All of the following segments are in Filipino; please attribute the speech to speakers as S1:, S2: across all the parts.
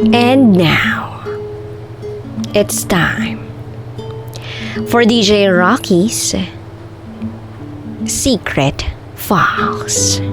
S1: And now, it's time for DJ Rocky's Secret Files.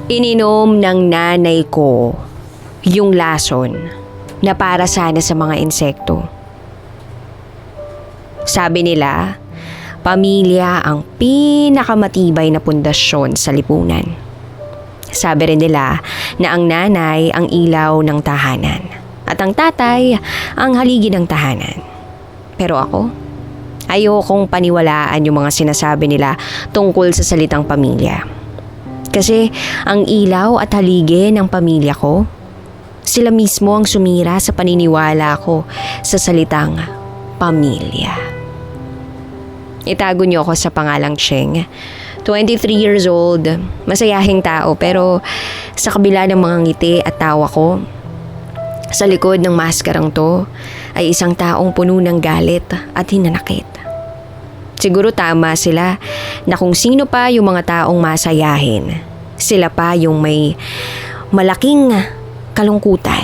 S1: Ininom ng nanay ko yung lason na para sana sa mga insekto. Sabi nila, pamilya ang pinakamatibay na pundasyon sa lipunan. Sabi rin nila na ang nanay ang ilaw ng tahanan at ang tatay ang haligi ng tahanan. Pero ako, ayokong paniwalaan yung mga sinasabi nila tungkol sa salitang pamilya. Kasi ang ilaw at haligi ng pamilya ko, sila mismo ang sumira sa paniniwala ko sa salitang pamilya. Itago niyo ako sa pangalang Cheng. 23 years old, masayahing tao pero sa kabila ng mga ngiti at tawa ko, sa likod ng maskarang to ay isang taong puno ng galit at hinanakit. Siguro tama sila na kung sino pa yung mga taong masayahin, sila pa yung may malaking kalungkutan.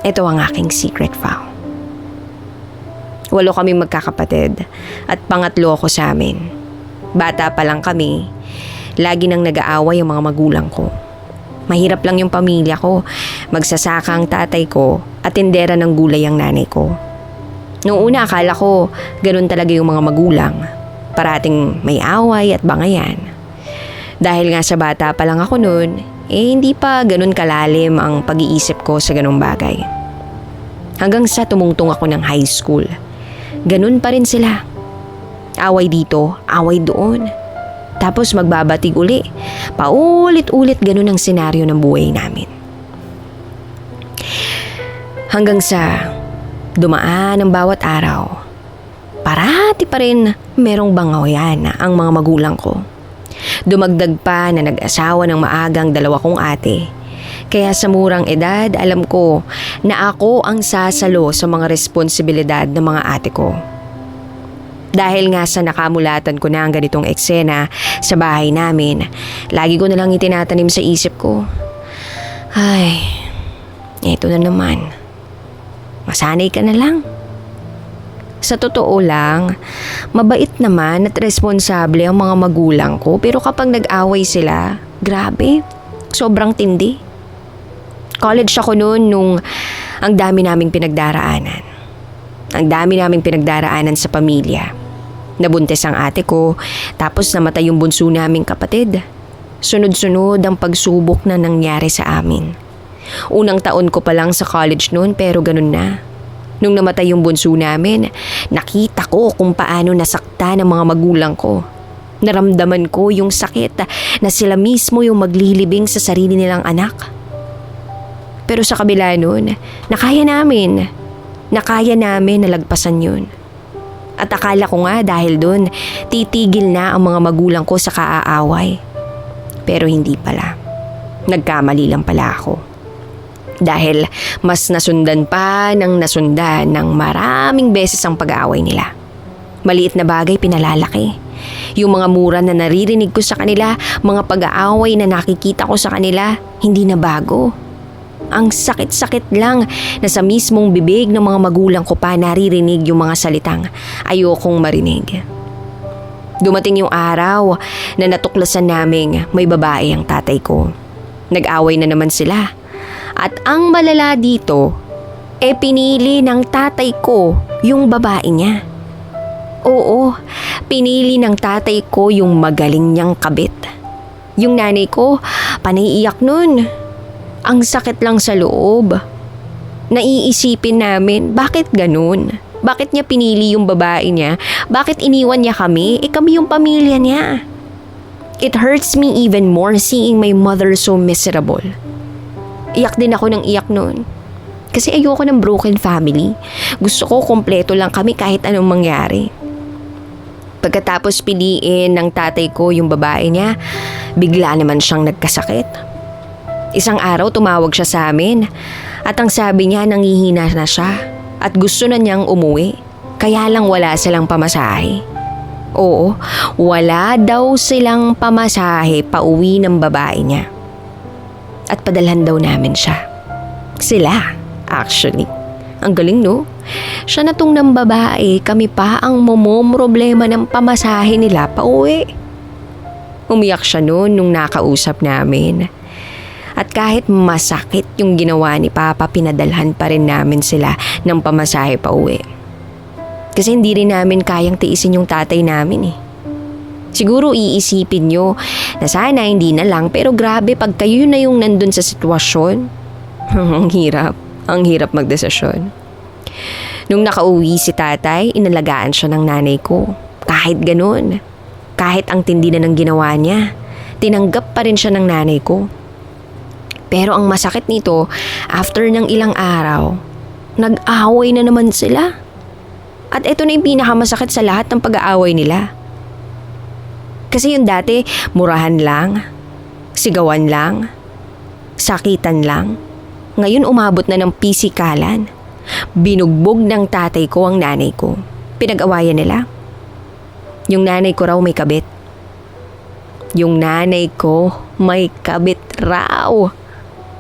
S1: Ito ang aking secret file. 8 kami magkakapatid at pangatlo ako sa amin. Bata pa lang kami, lagi nang nag-aaway ang mga magulang ko. Mahirap lang yung pamilya ko. Magsasaka ang tatay ko at tindera ng gulay ang nanay ko. Noong una akala ko ganun talaga yung mga magulang. Parating may away at bangayan. Dahil nga sa bata pa lang ako noon, hindi pa ganun kalalim ang pag-iisip ko sa ganung bagay. Hanggang sa tumungtong ako ng high school. Ganun pa rin sila. Away dito, away doon. Tapos magbabatig uli. Paulit-ulit ganun ang senaryo ng buhay namin. Hanggang sa dumaan ang bawat araw, parati pa rin merong bangayan ang mga magulang ko. Dumagdag pa na nag-asawa ng maagang 2 kong ate. Kaya sa murang edad, alam ko na ako ang sasalo sa mga responsibilidad ng mga ate ko. Dahil nga sa nakamulatan ko na ang ganitong eksena sa bahay namin, lagi ko nalang itinatanim sa isip ko. Ay, eto na naman. Masanay ka na lang. Sa totoo lang, mabait naman at responsable ang mga magulang ko, pero kapag nag-away sila, grabe, sobrang tindi. College ako noon nung ang dami naming pinagdaraanan. Ang dami naming pinagdaraanan sa pamilya. Nabuntis ang ate ko, tapos namatay yung bunso naming kapatid. Sunod-sunod ang pagsubok na nangyari sa amin. Unang taon ko pa lang sa college noon pero ganun na. Nung namatay yung bunso namin, nakita ko kung paano nasakta ng mga magulang ko. Naramdaman ko yung sakit na sila mismo yung maglilibing sa sarili nilang anak. Pero sa kabila nun, nakaya namin nalagpasan yun. At akala ko nga dahil dun, titigil na ang mga magulang ko sa kaaaway. Pero hindi pala. Nagkamali lang pala ako. Dahil mas nasundan pa ng maraming beses ang pag-aaway nila. Maliit na bagay pinalalaki. Yung mga mura na naririnig ko sa kanila, mga pag-aaway na nakikita ko sa kanila, hindi na bago. Ang sakit-sakit lang na sa mismong bibig ng mga magulang ko pa naririnig yung mga salitang ayokong marinig. Dumating yung araw na natuklasan naming may babae ang tatay ko. Nag-away na naman sila. At ang malala dito, pinili ng tatay ko yung babae niya. Oo, pinili ng tatay ko yung magaling niyang kabit. Yung nanay ko, panaiiyak nun. Ang sakit lang sa loob. Naiisipin namin, bakit ganun? Bakit niya pinili yung babae niya? Bakit iniwan niya kami? Kami yung pamilya niya. It hurts me even more seeing my mother so miserable. Iyak din ako ng iyak noon. Kasi ayoko ng broken family. Gusto ko kompleto lang kami kahit anong mangyari. Pagkatapos piliin ng tatay ko yung babae niya, bigla naman siyang nagkasakit. Isang araw tumawag siya sa amin at ang sabi niya nanghihina na siya at gusto na niyang umuwi. Kaya lang wala silang pamasahe. Oo, wala daw silang pamasahe pauwi ng babae niya. At padalhan daw namin siya. Sila, actually. Ang galing, no? Siya na tong ng babae, kami pa ang problema ng pamasahe nila pauwi. Umiyak siya noon nung nakausap namin. At kahit masakit yung ginawa ni Papa, pinadalhan pa rin namin sila ng pamasahe pauwi. Kasi hindi rin namin kayang tiisin yung tatay namin eh. Siguro iisipin nyo na sana hindi na lang, pero grabe pag kayo na yung nandun sa sitwasyon. Ang hirap magdesisyon. Nung nakauwi si tatay, inalagaan siya ng nanay ko. Kahit ganun, kahit ang tindi na ng ginawa niya, tinanggap pa rin siya ng nanay ko. Pero ang masakit nito, after ng ilang araw, nag-away na naman sila. At ito na yung pinakamasakit sa lahat ng pag-aaway nila. Kasi yung dati, murahan lang, sigawan lang, sakitan lang. Ngayon umabot na ng pisikalan. Binugbog ng tatay ko ang nanay ko. Pinag-awayan nila. Yung nanay ko raw may kabit. Yung nanay ko may kabit raw.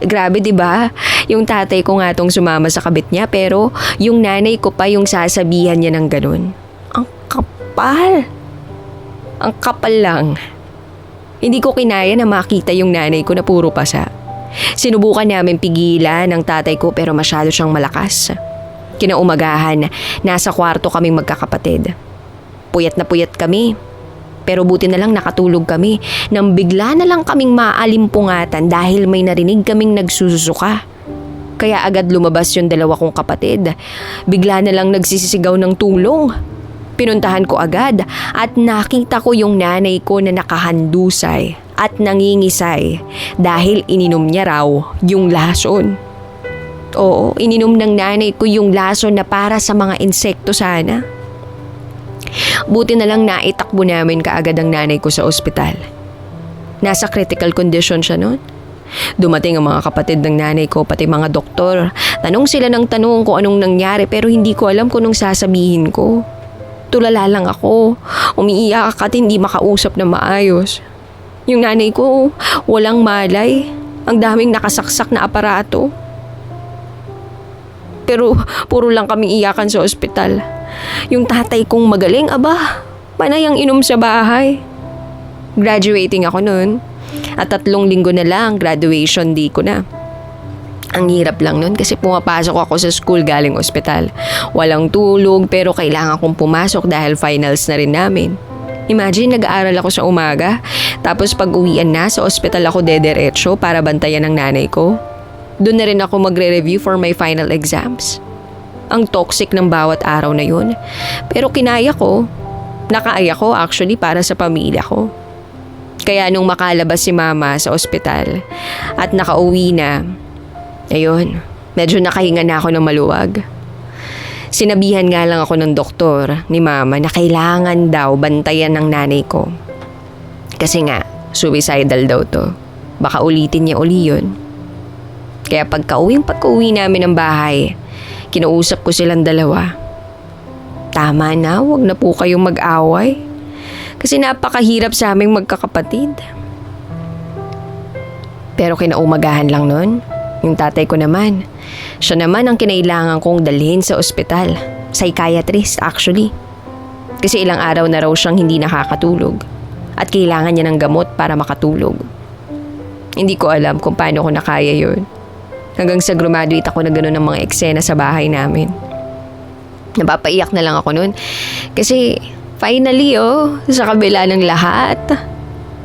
S1: Grabe, 'di ba? Yung tatay ko nga tong sumama sa kabit niya, pero yung nanay ko pa yung sasabihan niya ng ganun. Ang kapal. Ang kapal lang. Hindi ko kinaya na makita yung nanay ko na puro pasa. Sinubukan namin pigilan ng tatay ko pero masyado siyang malakas. Kinaumagahan, nasa kwarto kaming magkakapatid. Puyat na puyat kami. Pero buti na lang nakatulog kami nang bigla na lang kaming maalimpungatan dahil may narinig kaming nagsusuka. Kaya agad lumabas yung dalawa kong kapatid. Bigla na lang nagsisisigaw ng tulong. Pinuntahan ko agad at nakita ko yung nanay ko na nakahandusay at nangingisay dahil ininom niya raw yung lason. Oo, ininom ng nanay ko yung lason na para sa mga insekto sana. Buti na lang naitakbo namin kaagad ang nanay ko sa ospital. Nasa critical condition siya noon. Dumating ang mga kapatid ng nanay ko pati mga doktor. Tanong sila ng tanong kung anong nangyari pero hindi ko alam kung anong sasabihin ko. Tulala lang ako. Umiiyak at hindi makausap na maayos. Yung nanay ko, walang malay. Ang daming nakasaksak na aparato. Pero puro lang kami iyakan sa ospital. Yung tatay kong magaling, aba, panay ang inom sa bahay. Graduating ako noon. At 3 linggo na lang, graduation day ko na. Ang hirap lang nun kasi pumapasok ako sa school galing ospital. Walang tulog pero kailangan kong pumasok dahil finals na rin namin. Imagine, nag-aaral ako sa umaga. Tapos pag uwian na, sa ospital ako dederecho para bantayan ng nanay ko. Doon na rin ako magre-review for my final exams. Ang toxic ng bawat araw na yun. Pero kinaya ko. Nakaaya ko actually para sa pamilya ko. Kaya nung makalabas si mama sa ospital at nakauwi na, ayun, medyo nakahinga na ako ng maluwag. Sinabihan nga lang ako ng doktor ni mama na kailangan daw bantayan ng nanay ko. Kasi nga, suicidal daw to. Baka ulitin niya uli yun. Kaya pagka-uwi namin ng bahay, kinausap ko silang dalawa. Tama na, wag na po kayong mag-away. Kasi napakahirap sa aming magkakapatid. Pero kinaumagahan lang nun, yung tatay ko naman. Siya naman ang kinailangan kong dalhin sa ospital. Psychiatrist actually. Kasi ilang araw na raw siyang hindi nakakatulog. At kailangan niya ng gamot para makatulog. Hindi ko alam kung paano ko nakaya yun. Hanggang sa graduate ako na gano'n ng mga eksena sa bahay namin. Napapaiyak na lang ako nun. Kasi finally sa kabila ng lahat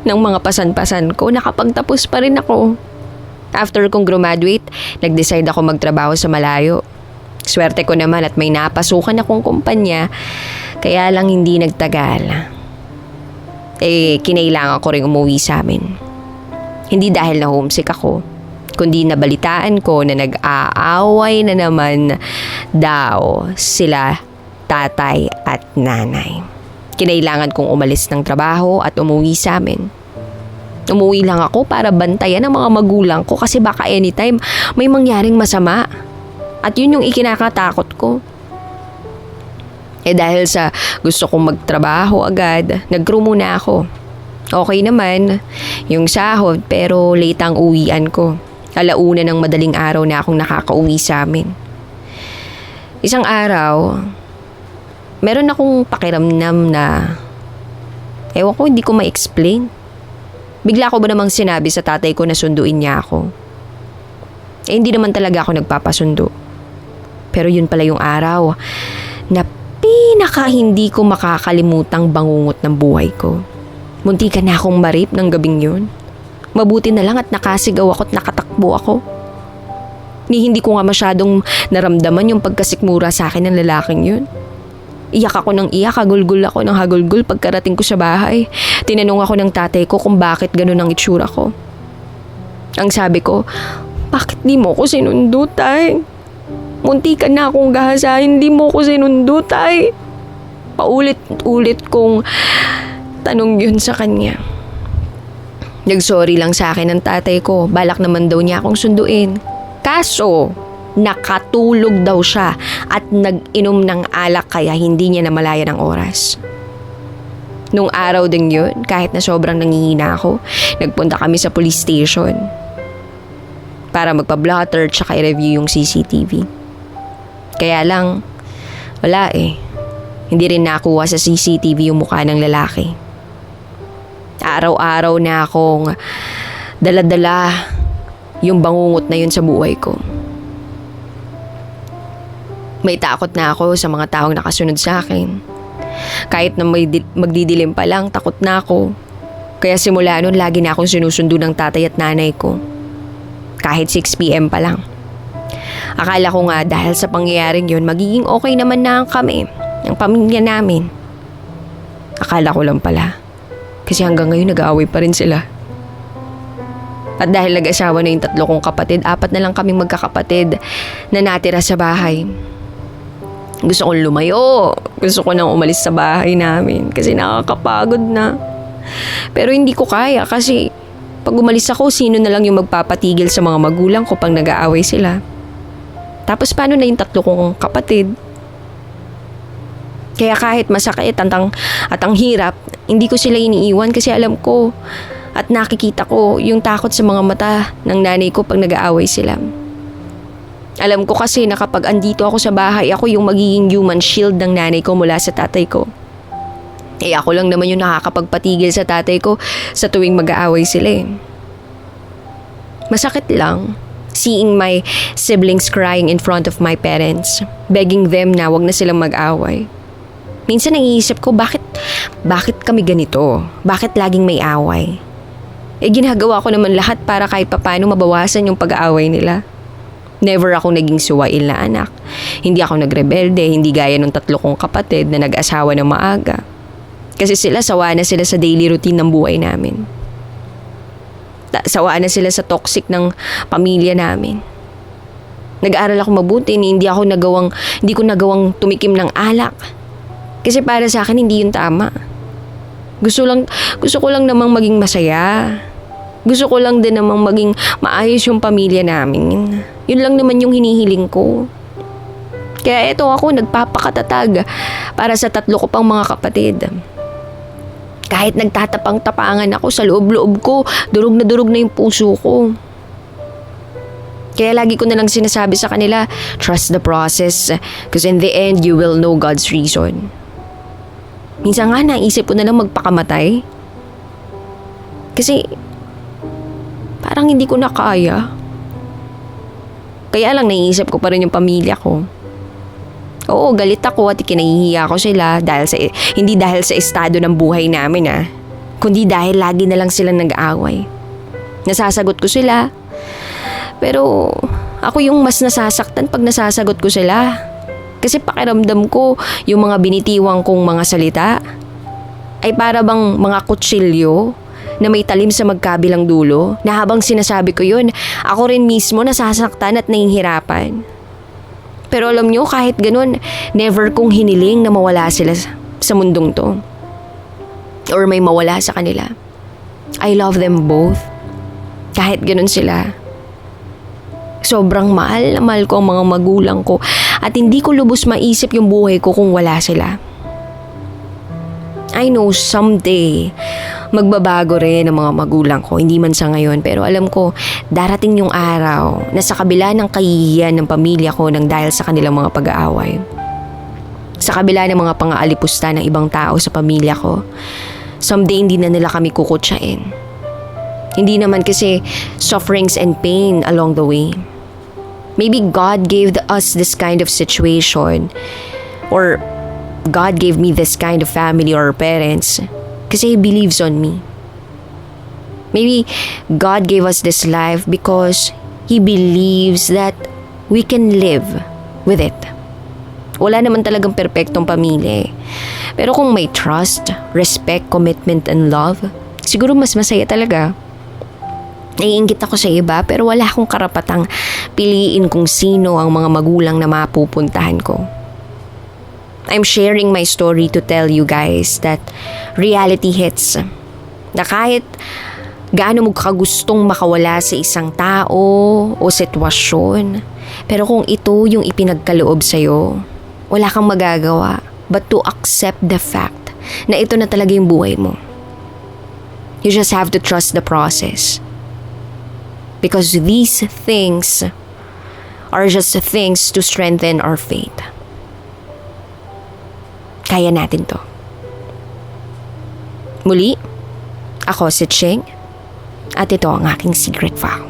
S1: ng mga pasan-pasan ko, nakapagtapos pa rin ako. After kong graduate, nag-decide ako magtrabaho sa malayo. Swerte ko naman at may napasukan akong kumpanya, kaya lang hindi nagtagal. Kinailangan ko rin umuwi sa amin. Hindi dahil na homesick ako, kundi nabalitaan ko na nag-aaway na naman daw sila tatay at nanay. Kinailangan kong umalis ng trabaho at umuwi sa amin. Umuwi lang ako para bantayan ng mga magulang ko kasi baka anytime may mangyaring masama. At yun yung ikinakatakot ko. Dahil sa gusto kong magtrabaho agad, nag-crew muna ako. Okay naman, yung sahod pero late ang uwian ko. 1:00 ng madaling araw na akong nakakauwi sa amin. Isang araw, meron akong pakiramdam na, ewan ko, hindi ko ma-explain. Bigla ko ba namang sinabi sa tatay ko na sunduin niya ako? Hindi naman talaga ako nagpapasundo. Pero yun pala yung araw na pinaka hindi ko makakalimutang bangungot ng buhay ko. Muntikan na akong marip ng gabing yun. Mabuti na lang at nakasigaw ako at nakatakbo ako. Hindi ko nga masyadong naramdaman yung pagkasikmura sa akin ng lalaking yun. Iyak ako ng iyak, hagulgul ako ng hagulgul pagkarating ko sa bahay. Tinanong ako ng tatay ko kung bakit ganun ang itsura ko. Ang sabi ko, bakit di mo ko sinundo, tay? Muntikan na akong gahasahin, di mo ko sinundo, tay. Paulit-ulit kong tanong yun sa kanya. Nag-sorry lang sa akin ng tatay ko, balak naman daw niya akong sunduin. Kaso, nakatulog daw siya at nag-inom ng alak kaya hindi niya namalayan ang oras. Nung araw din yun, kahit na sobrang nangihina ako, nagpunta kami sa police station para magpa-blotter tsaka i-review yung CCTV. Kaya lang, wala eh. Hindi rin nakuha sa CCTV yung mukha ng lalaki. Araw-araw na akong dala-dala yung bangungot na yun sa buhay ko. May takot na ako sa mga taong nakasunod sa akin. Kahit na magdidilim pa lang, takot na ako. Kaya simula nun, lagi na akong sinusundo ng tatay at nanay ko. Kahit 6 p.m. pa lang. Akala ko nga dahil sa pangyayaring yun, magiging okay naman na kami, ang pamilya namin. Akala ko lang pala. Kasi hanggang ngayon nag-aaway pa rin sila. At dahil nag-asawa na yung 3 kong kapatid, 4 na lang kaming magkakapatid na natira sa bahay. Gusto kong lumayo. Gusto ko nang umalis sa bahay namin kasi nakakapagod na. Pero hindi ko kaya kasi pag umalis ako, sino na lang yung magpapatigil sa mga magulang ko pag nag-aaway sila? Tapos paano na yung 3 kong kapatid? Kaya kahit masakit at ang hirap, hindi ko sila iniiwan kasi alam ko at nakikita ko yung takot sa mga mata ng nanay ko pag nag-aaway sila. Alam ko kasi na kapag andito ako sa bahay, ako yung magiging human shield ng nanay ko mula sa tatay ko. Ako lang naman yung nakakapagpatigil sa tatay ko sa tuwing mag-aaway sila eh. Masakit lang seeing my siblings crying in front of my parents, begging them na wag na silang mag-away. Minsan naiisip ko, bakit kami ganito? Bakit laging may away? Ginagawa ko naman lahat para kahit papaano mabawasan yung pag-aaway nila. Never ako naging suwail na anak. Hindi ako nagrebelde, hindi gaya ng 3 kong kapatid na nag-asawa ng maaga. Kasi sawa na sila sa daily routine ng buhay namin. Sawa na sila sa toxic ng pamilya namin. Nag-aaral ako mabuti, hindi ko nagawang tumikim ng alak. Kasi para sa akin, hindi yun tama. Gusto ko lang namang maging masaya. Gusto ko lang din namang maging maayos yung pamilya namin. Yun lang naman yung hinihiling ko. Kaya eto ako, nagpapakatatag para sa 3 ko pang mga kapatid. Kahit nagtatapang-tapangan ako sa loob-loob ko, durog na yung puso ko. Kaya lagi ko na lang sinasabi sa kanila, trust the process because in the end, you will know God's reason. Minsan nga naisip ko na lang magpakamatay. Kasi parang hindi ko na kaya. Kaya lang naiisip ko pa rin yung pamilya ko. Oo, galit ako at kinahihiya ko sila hindi dahil sa estado ng buhay namin kundi dahil lagi na lang silang nag-aaway. Nasasagot ko sila. Pero ako yung mas nasasaktan pag nasasagot ko sila. Kasi pakiramdam ko yung mga binitiwang kong mga salita ay para bang mga kutsilyo na may talim sa magkabilang dulo na habang sinasabi ko yun, ako rin mismo nasasaktan at nahihirapan. Pero alam nyo, kahit ganun, never kong hiniling na mawala sila sa mundong to. Or may mawala sa kanila. I love them both. Kahit ganun sila. Sobrang mahal na mahal ko ang mga magulang ko At hindi ko lubos maisip yung buhay ko kung wala sila. I know someday, magbabago rin ang mga magulang ko. Hindi man sa ngayon, pero alam ko, darating yung araw na sa kabila ng kahihiyan ng pamilya ko nang dahil sa kanilang mga pag-aaway. Sa kabila ng mga pang-aalipusta ng ibang tao sa pamilya ko, someday hindi na nila kami kukutsain. Hindi naman kasi sufferings and pain along the way. Maybe God gave us this kind of situation, or God gave me this kind of family or parents kasi He believes on me. Maybe God gave us this life because He believes that we can live with it. Wala naman talagang perpektong pamilya eh. Pero kung may trust, respect, commitment, and love, siguro mas masaya talaga. Naiinggit ako sa iba pero wala akong karapatang piliin kung sino ang mga magulang na mapupuntahan ko. I'm sharing my story to tell you guys that reality hits. Na kahit gaano mo kagustong makawala sa isang tao o sitwasyon, pero kung ito yung ipinagkaloob sa'yo, wala kang magagawa but to accept the fact na ito na talaga yung buhay mo. You just have to trust the process. Because these things are just things to strengthen our faith. Kaya natin to. Muli, ako si Ching at ito ang aking secret file.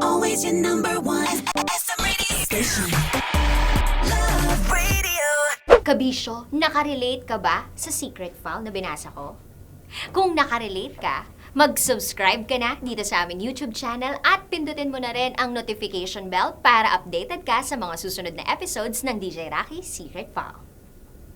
S2: Always your number one SM radio station. Love Radio.
S3: Kabisyo, nakarelate ka ba sa secret file na binasa ko? Kung nakarelate ka, mag-subscribe ka na dito sa aming YouTube channel at pindutin mo na rin ang notification bell para updated ka sa mga susunod na episodes ng DJ Rocky Secret File.